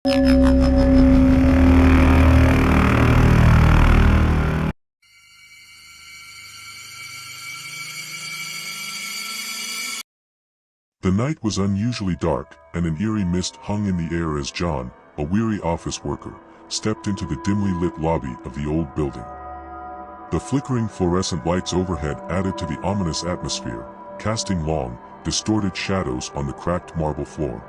The night was unusually dark, and an eerie mist hung in the air as John, a weary office worker, stepped into the dimly lit lobby of the old building. The flickering fluorescent lights overhead added to the ominous atmosphere, casting long, distorted shadows on the cracked marble floor.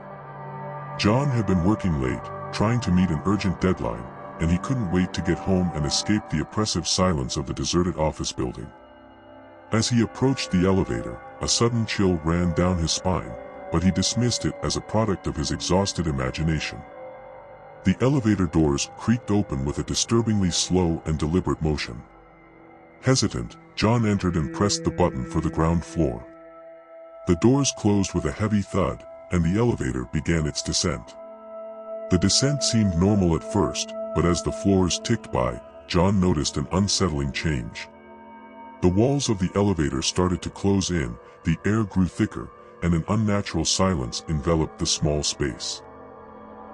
John had been working late, trying to meet an urgent deadline, and he couldn't wait to get home and escape the oppressive silence of the deserted office building. As he approached the elevator, a sudden chill ran down his spine, but he dismissed it as a product of his exhausted imagination. The elevator doors creaked open with a disturbingly slow and deliberate motion. Hesitant, John entered and pressed the button for the ground floor. The doors closed with a heavy thud, and the elevator began its descent. The descent seemed normal at first, but as the floors ticked by, John noticed an unsettling change. The walls of the elevator started to close in, the air grew thicker, and an unnatural silence enveloped the small space.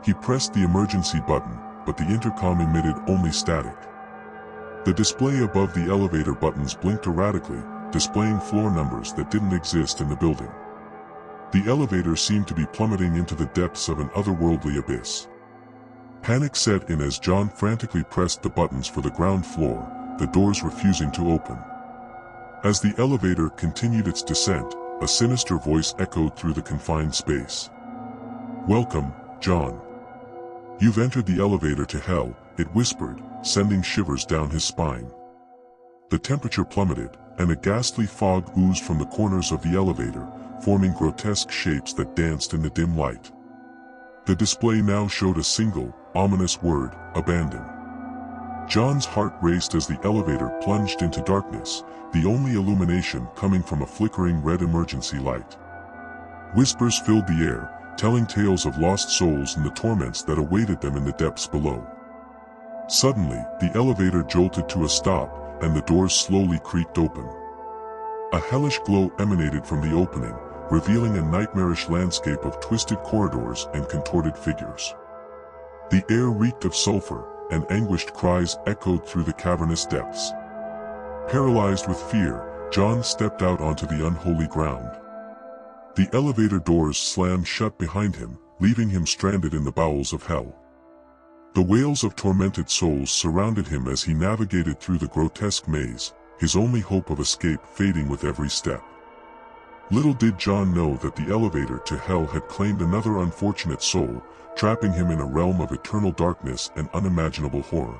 He pressed the emergency button, but the intercom emitted only static. The display above the elevator buttons blinked erratically, displaying floor numbers that didn't exist in the building. The elevator seemed to be plummeting into the depths of an otherworldly abyss. Panic set in as John frantically pressed the buttons for the ground floor, the doors refusing to open. As the elevator continued its descent, a sinister voice echoed through the confined space. "Welcome, John. You've entered the elevator to hell," it whispered, sending shivers down his spine. The temperature plummeted, and a ghastly fog oozed from the corners of the elevator, forming grotesque shapes that danced in the dim light. The display now showed a single, ominous word: abandon. John's heart raced as the elevator plunged into darkness, the only illumination coming from a flickering red emergency light. Whispers filled the air, telling tales of lost souls and the torments that awaited them in the depths below. Suddenly, the elevator jolted to a stop, and the doors slowly creaked open. A hellish glow emanated from the opening, revealing a nightmarish landscape of twisted corridors and contorted figures. The air reeked of sulfur, and anguished cries echoed through the cavernous depths. Paralyzed with fear, John stepped out onto the unholy ground. The elevator doors slammed shut behind him, leaving him stranded in the bowels of hell. The wails of tormented souls surrounded him as he navigated through the grotesque maze, his only hope of escape fading with every step. Little did John know that the elevator to hell had claimed another unfortunate soul, trapping him in a realm of eternal darkness and unimaginable horror.